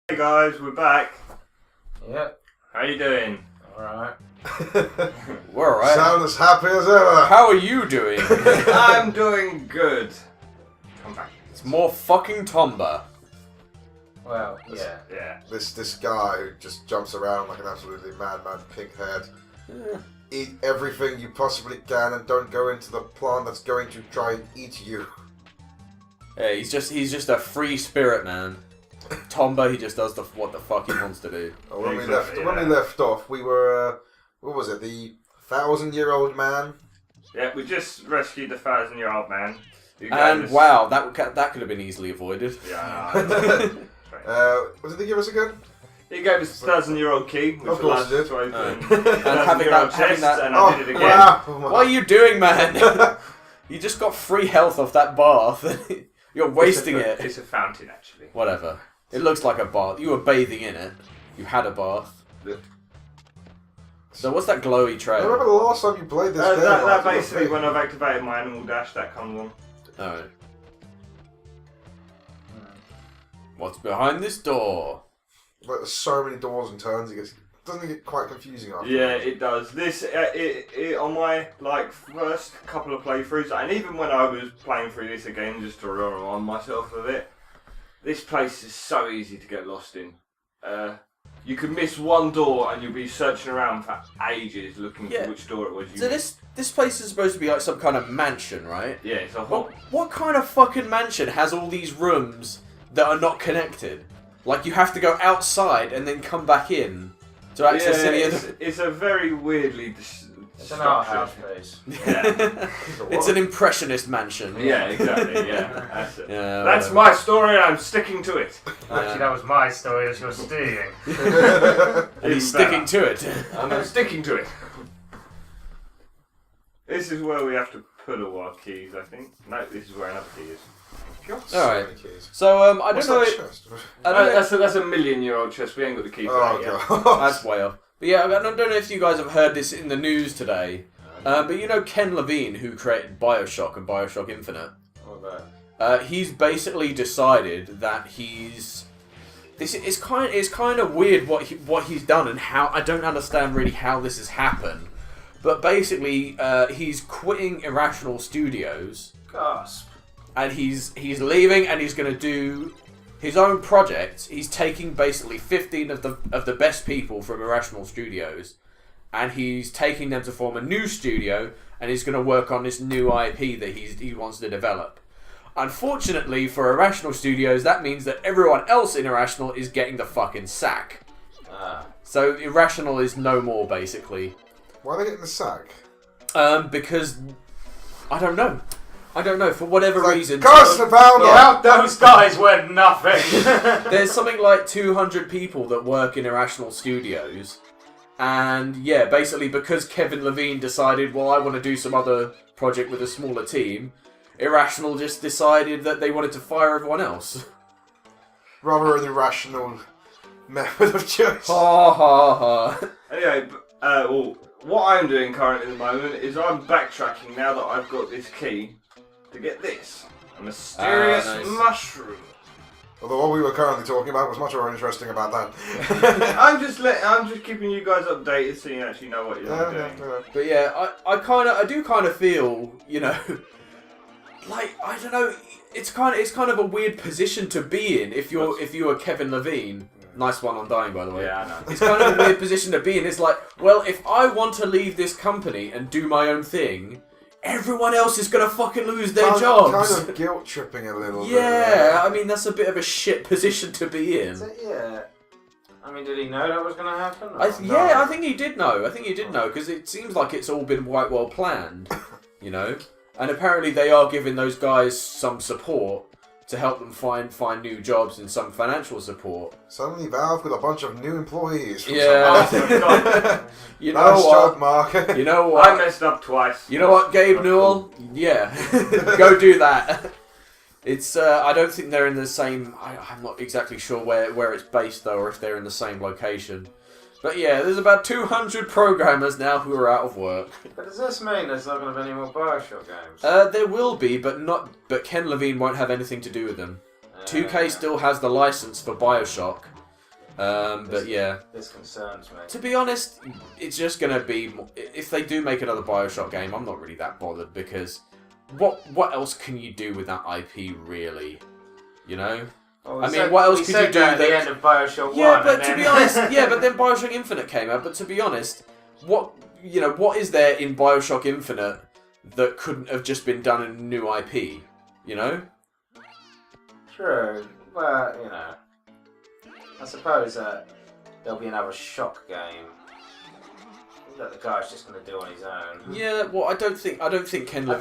Hey guys, we're back. Yep. How you doing? Alright. We're alright. Sound as happy as ever. How are you doing? I'm doing good. Come back. It's more fucking Tomba. Well, yeah. Yeah. This guy who just jumps around like an absolutely madman, pink head. Eat everything you possibly can and don't go into the plant that's going to try and eat you. Yeah, he's just a free spirit, man. Tomba, he just does what the fuck he wants to do. When Exactly, we left off, we were what was it? The 1,000-year-old man. Yeah, we just rescued the 1,000-year-old man. And wow, that could have been easily avoided. Yeah. What did they give us again? He gave us a 1,000-year-old key, which Of course allows he us did. to open And 1,000-year-old chests, and I did it again. Wow. What are you doing, man? You just got free health off that bath. You're wasting it. It's a fountain, actually. Whatever. It looks like a bath. You were bathing in it. You had a bath. So what's that glowy I trail? remember the last time you played this game. That basically, when I've activated my animal dash, that comes on. Alright. What's behind this door? Like, there's so many doors and turns. Doesn't it get quite confusing after? Yeah, it does. This on my first couple of playthroughs, and even when I was playing through this again, just to remind myself of it, this place is so easy to get lost in. You could miss one door, and you'll be searching around for ages looking for which door it was. So this place is supposed to be like some kind of mansion, right? Yeah, it's a whole. What kind of fucking mansion has all these rooms that are not connected? Like you have to go outside and then come back in to access any other. It's a very weirdly. It's an art house place. Yeah. It's an impressionist mansion. Yeah, exactly. Yeah, that's it. Yeah, That's whatever. my story, and I'm sticking to it. Actually, that was my story that you're stealing. And he's sticking to it. And I'm sticking to it. This is where we have to put all our keys, I think. No, this is where another key is. Alright. So I don't What's know. that chest? I don't know. That's a 1,000,000-year-old chest. We ain't got the key for Oh that yet. god. That's way off. But yeah, I don't know if you guys have heard this in the news today. But you know Ken Levine, who created Bioshock and Bioshock Infinite. What about? He's basically decided that he's. It's kind of weird what he's done and how I don't understand really how this has happened. But basically, he's quitting Irrational Studios Gasp. and he's leaving and he's going to do his own project. He's taking basically 15 of the best people from Irrational Studios, and he's taking them to form a new studio, and he's going to work on this new IP that he wants to develop. Unfortunately for Irrational Studios, that means that everyone else in Irrational is getting the fucking sack. So Irrational is no more, basically. Why are they getting the sack? Because I don't know. For whatever reason. Curse the founder! Without those guys, we're nothing. There's something like 200 people that work in Irrational Studios. And yeah, basically because Kevin Levine decided, well, I want to do some other project with a smaller team, Irrational just decided that they wanted to fire everyone else. Rather an irrational method of choice. Ha ha ha. Anyway, well, what I'm doing currently at the moment is I'm backtracking now that I've got this key to get this. A mysterious nice. mushroom. Although what we were currently talking about was much more interesting about that. I'm just keeping you guys updated so you actually know what you're doing. But yeah, I do kind of feel, you know, like I don't know, it's kind of a weird position to be in if you were Kevin Levine. Nice one on dying, by the way. Yeah, I know. It's kind of a weird position to be in. It's like, well, if I want to leave this company and do my own thing, everyone else is gonna fucking lose their jobs. Kind of guilt tripping a little bit. Yeah, I mean that's a bit of a shit position to be in. Yeah. I mean, did he know that was going to happen? Yeah, I think he did know. Because it seems like it's all been quite well planned, you know. And apparently they are giving those guys some support to help them find new jobs and some financial support. Suddenly Valve with a bunch of new employees. Yeah. You know nice what? job, Mark. You know what? I messed up twice. You know what, Gabe Newell? Yeah. Go do that. It's, I don't think they're in the same... I'm not exactly sure where it's based, though, or if they're in the same location. But yeah, there's about 200 programmers now who are out of work. But does this mean there's not going to be any more Bioshock games? There will be, but Ken Levine won't have anything to do with them. 2K still has the license for Bioshock, But yeah, This concerns me. to be honest, it's just gonna be if they do make another Bioshock game, I'm not really that bothered because what else can you do with that IP really? You know. Well, I mean, what else we could said you do that at that- the end of Bioshock 1? Yeah, but and to then... be honest, but then Bioshock Infinite came out. But to be honest, what is there in Bioshock Infinite that couldn't have just been done in a new IP? You know? True, but, I suppose that there'll be another Shock game that the guy's just going to do on his own. Yeah. Well, I don't think Ken I don't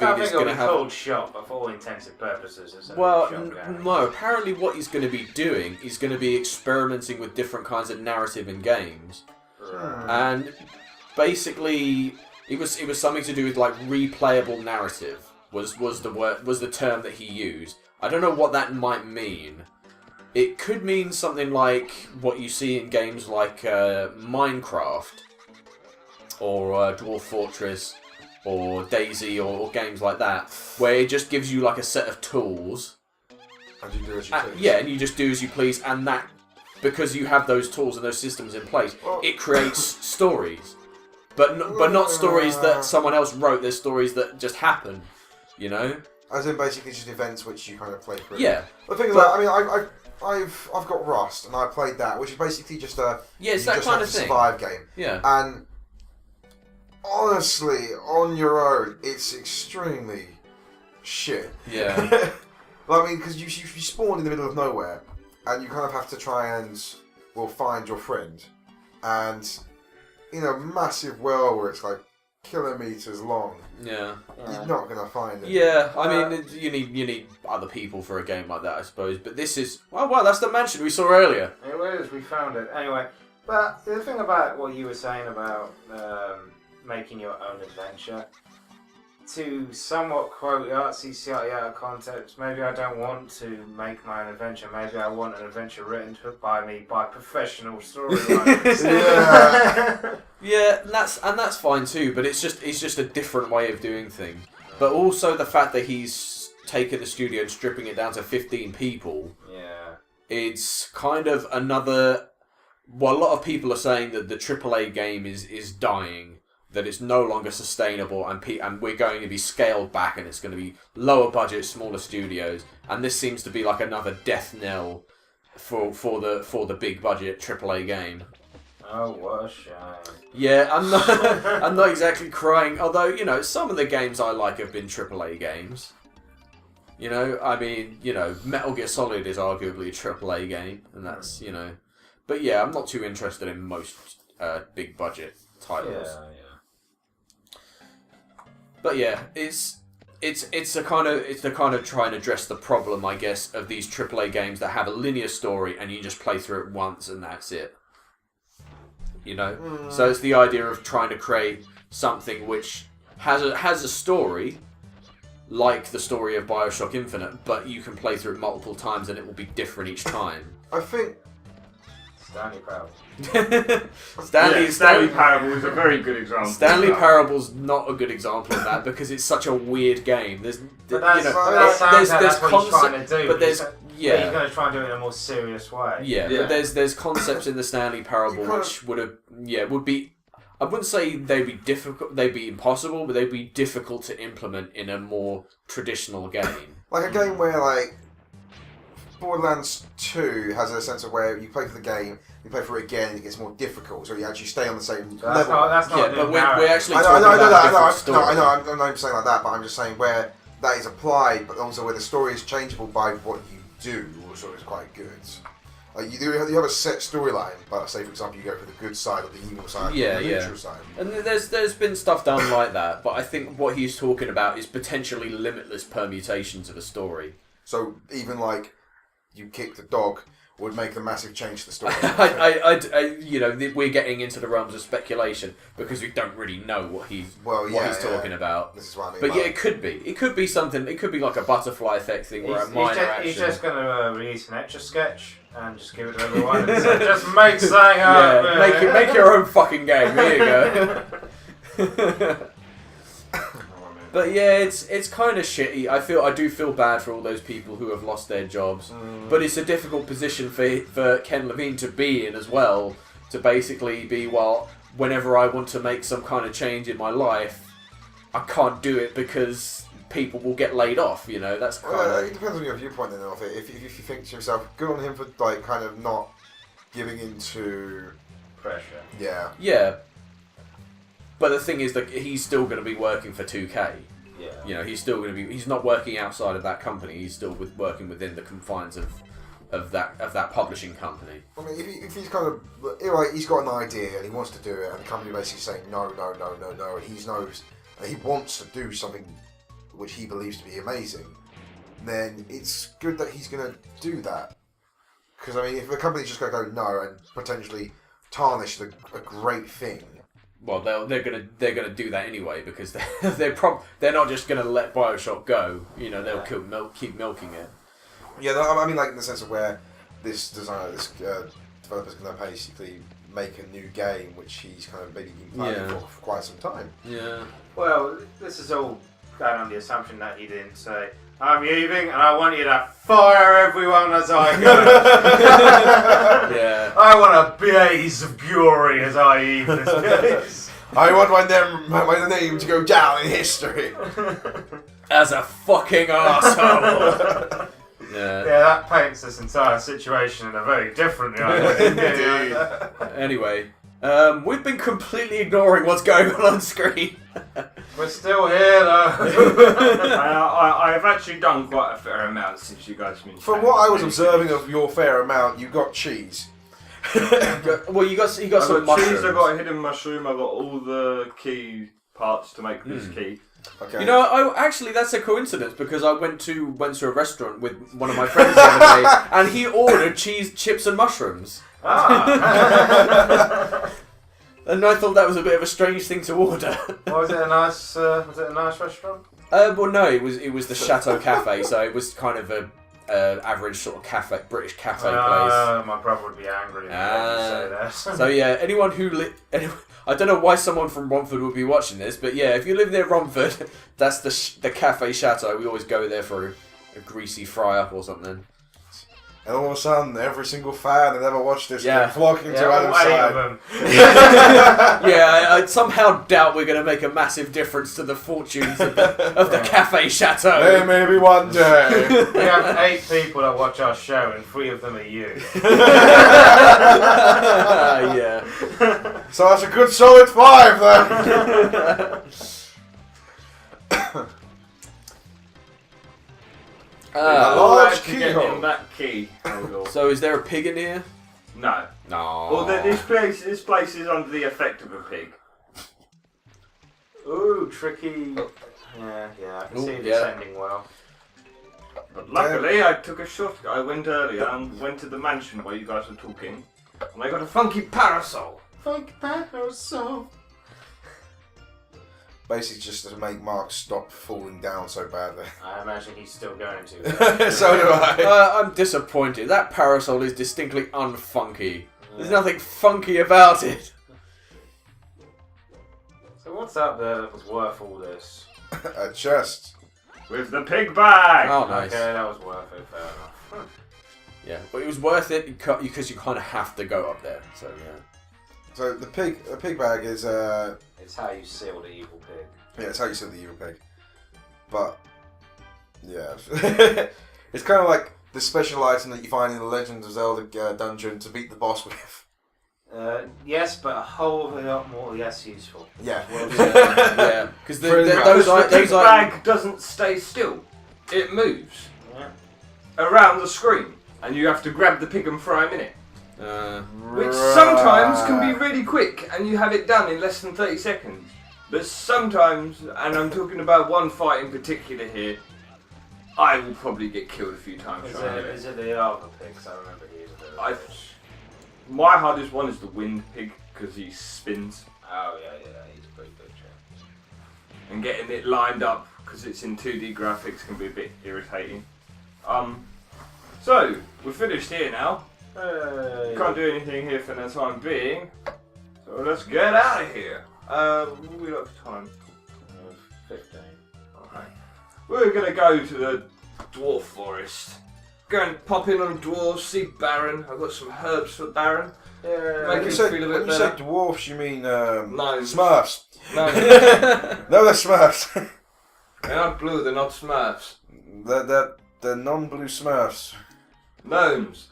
Levine think is it'll going be to have. called Shock, but for all intents and purposes, it's a Well, Shock game. no. Apparently, what he's going to be doing is going to be experimenting with different kinds of narrative in games, Right. and basically, it was something to do with like replayable narrative. Was the term that he used. I don't know what that might mean. It could mean something like what you see in games like Minecraft, or Dwarf Fortress, or Daisy, or games like that, where it just gives you like a set of tools. And you do as you please. Yeah, and you just do as you please, and that, because you have those tools and those systems in place, Well- it creates stories. But not stories that someone else wrote, there's stories that just happen, you know? As in basically just events which you kind of play through. Yeah. The thing is, But- I've got Rust, and I played that, which is basically just a Yeah, it's you that just kind have of to thing. survive game. Yeah. And honestly, on your own, it's extremely shit. Yeah. I mean, because you spawn in the middle of nowhere, and you kind of have to try and find your friend, and in a massive world where it's like kilometers long, Yeah. you're not gonna find it. Yeah, I mean, you need other people for a game like that, I suppose. But this is wow, that's the mansion we saw earlier. It was, we found it. Anyway, but the thing about what you were saying about making your own adventure, to somewhat quote artsy slightly out of context, maybe I don't want to make my own adventure. Maybe I want an adventure written by me by professional storywriters. Yeah. Yeah, and that's fine too. But it's just a different way of doing things. But also the fact that he's taken the studio and stripping it down to 15 people. Yeah. It's kind of another. Well, a lot of people are saying that the AAA game is dying. That it's no longer sustainable, and we're going to be scaled back, and it's going to be lower budget, smaller studios, and this seems to be like another death knell for the big budget AAA game. Oh, what a shame. Yeah, I'm not exactly crying. Although some of the games I like have been AAA games. I mean, Metal Gear Solid is arguably a AAA game, and that's But yeah, I'm not too interested in most big budget titles. Yeah. But yeah, it's the kind of try and address the problem, I guess, of these AAA games that have a linear story and you just play through it once and that's it. So it's the idea of trying to create something which has a story, like the story of Bioshock Infinite, but you can play through it multiple times and it will be different each time. I think Stanley Parable. Stanley Parable is a very good example. Stanley Parable's not a good example of that because it's such a weird game. There's But there's that's what he's trying to do. but there's But he's yeah. going to try and do it in a more serious way. Yeah, Yeah. but there's concepts in the Stanley Parable which would be I wouldn't say they'd be difficult, they'd be impossible, but they'd be difficult to implement in a more traditional game. like a game where like Borderlands 2 has a sense of where you play for the game, you play for it again, and it gets more difficult, so you actually stay on the same level. That's not Yeah, a but good we're narrative. actually I talking know, about a different story. I'm not saying like that, but I'm just saying where that is applied, but also where the story is changeable by what you do, also is quite good. Like you have a set storyline, but say for example you go for the good side or the evil side, Yeah, or the yeah. neutral side. And there's been stuff done like that, but I think what he's talking about is potentially limitless permutations of a story. So even like you kick the dog would make a massive change to the story. We're getting into the realms of speculation because we don't really know what he's talking about. This is what I mean. But by- yeah, it could be. It could be something. It could be like a butterfly effect thing where a minor action. He's just going to release an extra sketch and just give it to everyone and say, just make something up. Yeah, make your own fucking game. Here you go. But yeah, it's kind of shitty. I do feel bad for all those people who have lost their jobs. But it's a difficult position for Ken Levine to be in as well. To basically be, well, whenever I want to make some kind of change in my life, I can't do it because people will get laid off. You know, that's kind of. It depends on your viewpoint then of it. If you think to yourself, good on him for like kind of not giving into Pressure. Yeah. Yeah. But the thing is that he's still going to be working for 2K. Yeah. You know, he's still going to be. He's not working outside of that company. He's still working within the confines of that publishing company. I mean, if he's kind of, he's got an idea and he wants to do it, and the company basically saying no, and he knows and he wants to do something which he believes to be amazing, then it's good that he's going to do that. Because I mean, if the company's just going to go no and potentially tarnish a great thing. Well, they're gonna do that anyway because they're not just gonna let BioShock go. You know, they'll keep milking it. Yeah, I mean, like in the sense of where this developer's going to basically make a new game, which he's kind of maybe been planning for quite some time. Yeah. Well, this is all going on the assumption that he didn't say, I'm leaving and I want you to fire everyone as I go. Yeah. I want a blaze of glory as I leave this place. I want my name to go down in history. As a fucking arsehole. Yeah, that paints this entire situation in a very different light. Indeed. Anyway, we've been completely ignoring what's going on screen. We're still here though. I've actually done quite a fair amount since you guys mentioned. From what I was observing of your fair amount, you got cheese. Well, you got I've some got cheese, mushrooms. I've got a hidden mushroom, I've got all the key parts to make this key. Okay. You know, actually, that's a coincidence because I went to a restaurant with one of my friends the other day, and he ordered cheese, chips, and mushrooms. Ah. And I thought that was a bit of a strange thing to order. Was it a nice restaurant? Well, no, it was the Chateau Cafe, so it was kind of a average sort of British cafe place. My brother would be angry if you say that. So yeah, anyone who I don't know why someone from Romford would be watching this, but yeah, if you live near Romford, that's the Cafe Chateau. We always go there for a greasy fry up or something. And all of a sudden, every single fan that ever watched this Yeah. came flocking to all Adam's 8 side. of them. Yeah, I somehow doubt we're going to make a massive difference to the fortunes of the Cafe Chateau. There may be one day. We have 8 people that watch our show, and 3 of them are you. Yeah. So that's a good solid 5 then. All large I had to get keyhole. in that key. Oh, So is there a pig in here? no. No. Well, this place is under the effect of a pig. Ooh, tricky. Yeah, I can Ooh, see it yeah. descending well. But luckily, I took a shortcut. I went earlier and went to the mansion where you guys were talking, and I got a funky parasol. Funky parasol. Basically, just to make Mark stop falling down so badly. I imagine he's still going to. So do I. I'm disappointed. That parasol is distinctly unfunky. There's nothing funky about it. So what's up there that was worth all this? A chest. With the pig bag! Oh, nice. Okay, that was worth it, fair enough. Yeah, but it was worth it because you kind of have to go up there. So yeah. So the pig bag is It's how you seal the evil pig. yeah, it's how you seal the evil pig. But yeah, it's kind of like the special item that you find in the Legend of Zelda dungeon to beat the boss with. Yes, but a whole lot more less useful. Yeah. Yeah, because The pig bag doesn't stay still. It moves Yeah. around the screen, and you have to grab the pig and throw him in it. Which Right. sometimes can be really quick, and you have it done in less than 30 seconds. But sometimes, and I'm talking about one fight in particular here, I will probably get killed a few times trying to do it. Is it the other pigs? I remember he was My hardest one is the wind pig, because he spins. Oh, yeah, he's a pretty good chap. And getting it lined up, because it's in 2D graphics, can be a bit irritating. So, we're finished here now. Can't do anything here for the time being. So let's get out of here. What are we got for time? 15. we're gonna go to the dwarf forest. Go and pop in on dwarves, see Baron. I've got some herbs for Baron. Yeah. Make When him you feel a bit when you better. say dwarfs, you mean No. Smurfs? No, No, they're Smurfs. they're not blue, they're not Smurfs. they're non-blue Smurfs. Gnomes.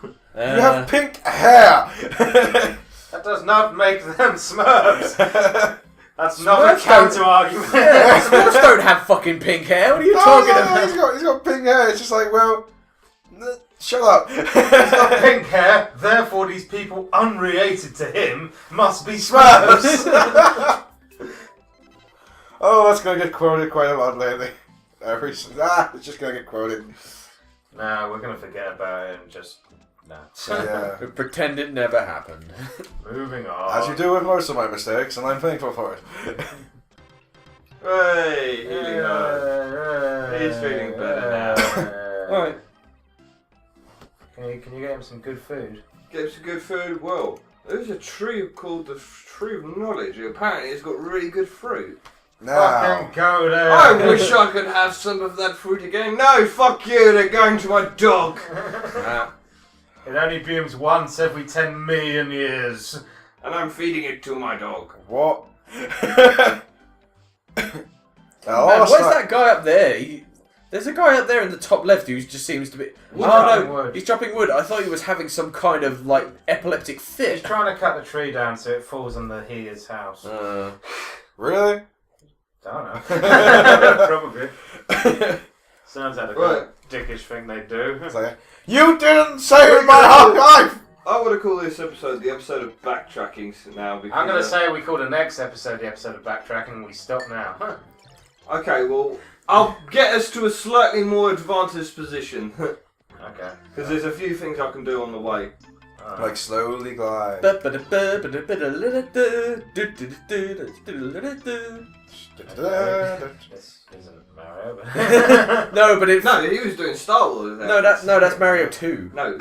You have pink hair. That does not make them Smurfs. That's not a Smurfs don't- counter-argument. Smurfs don't have fucking pink hair. What are you talking about? He's got pink hair. It's just like, well, shut up. He's got pink hair, therefore these people unrelated to him must be Smurfs. Oh, that's gonna get quoted quite a lot lately. It's just gonna get quoted. Nah, we're gonna forget about it and just... Nah. Yeah. Pretend it never happened. Moving on. As you do with most of my mistakes, and I'm thankful for it. Hey, healing herb. He's feeling better now. Alright. Can you get him some good food? Get some good food. Well, there's a tree called the Tree of Knowledge. Apparently, it's got really good fruit. Now, Fucking go there. I wish I could have some of that fruit again. No, fuck you. They're going to my dog. It only blooms once every 10 million years. And I'm feeding it to my dog. what? Man, where's that guy up there? There's a guy up there in the top left who just seems to be... chopping no, wood. he's chopping wood. I thought he was having some kind of, like, epileptic He's fit. trying to cut the tree down so it falls on his house. Really? Don't know. Probably. Sounds like a Right. dickish thing they do. It's like, you didn't save my whole life! I want to call this episode the episode of backtracking now. Because, I'm going to say we call the next episode the episode of backtracking and we stop now. Okay, well, I'll get us to a slightly more advantaged position. Okay. Because there's a few things I can do on the way. Like slowly glide. This isn't Mario, but... No, but it's... No, he was doing Star Wars. that's Mario 2. No,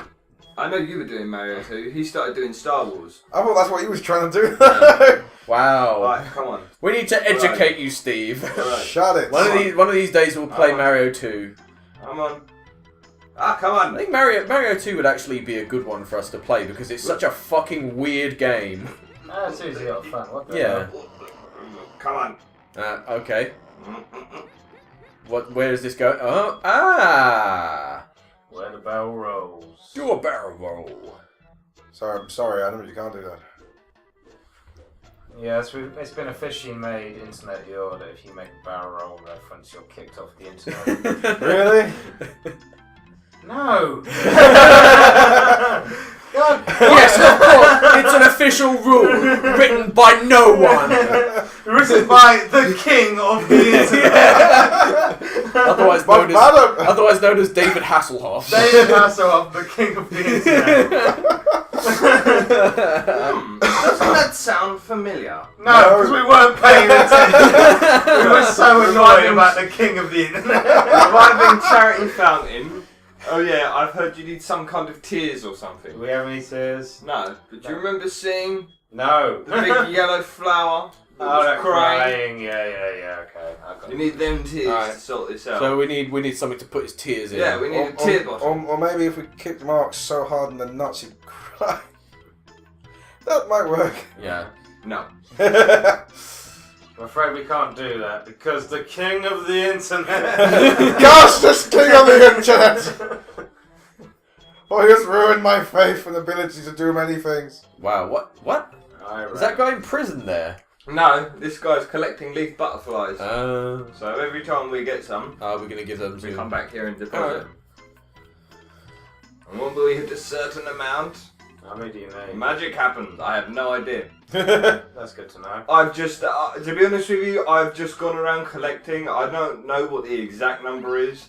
I know you were doing Mario 2. He started doing Star Wars. I thought that's what he was trying to do. Wow. Alright, come on. We need to educate you, Steve. Alright, Shut it. One of these days we'll play Mario 2. come on. Ah, come I on. think Mario 2 would actually be a good one for us to play because it's such a fucking weird game. It's easy, a lot of fun. What the Yeah. hell? Come on. Okay. Where does this go? Oh, ah! Where the bell rolls. Do a barrel roll. Sorry, I'm sorry, Adam, you can't do that. Yeah, it's been officially made internet law that if you make a barrel roll reference, you're kicked off the internet. Really? No! God. Yes, of course. It's an official rule written by no one. Written by the king of the internet. otherwise known as David Hasselhoff. David Hasselhoff, the king of the internet. Doesn't that sound familiar? No, because we weren't paying attention. We were so annoyed about the king of the internet. Reviving Charity Fountain. Oh yeah, I've heard you need some kind of tears or something. Do we have any tears? No, but do you remember seeing No. the big yellow flower that Oh, was they're crying? crying. Yeah, okay. I got You it. need them tears Alright. to sort this out. So we need something to put his tears in. Yeah, we need a tear bottle. Or maybe if we kicked Mark so hard in the nuts he'd cry. That might work. Yeah. No. I'm afraid we can't do that because the king of the internet. Gosh, this king of the internet! Oh, he has ruined my faith and ability to do many things. Wow. What? Alright. Is that guy in prison there? No, this guy's collecting leaf butterflies. So Every time we get some, we're gonna give them we to. come back here and deposit. And when we hit a certain amount, How many do you need? magic happens. I have no idea. That's good to know. I've just, to be honest with you, I've just gone around collecting. I don't know what the exact number is.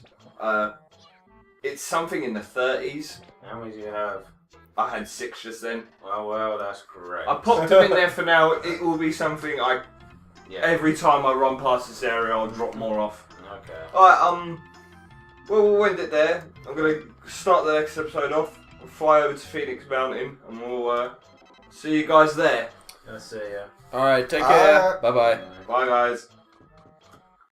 It's something in the 30s. How many do you have? I had 6 just then. Oh well, that's great. I popped them in there for now. It will be something every time I run past this area, I'll drop more off. Okay. Alright, well, we'll end it there. I'm going to start the next episode off. We'll fly over to Phoenix Mountain and we'll see you guys there. Let's see ya. All right. Take care. Bye bye. Bye, guys.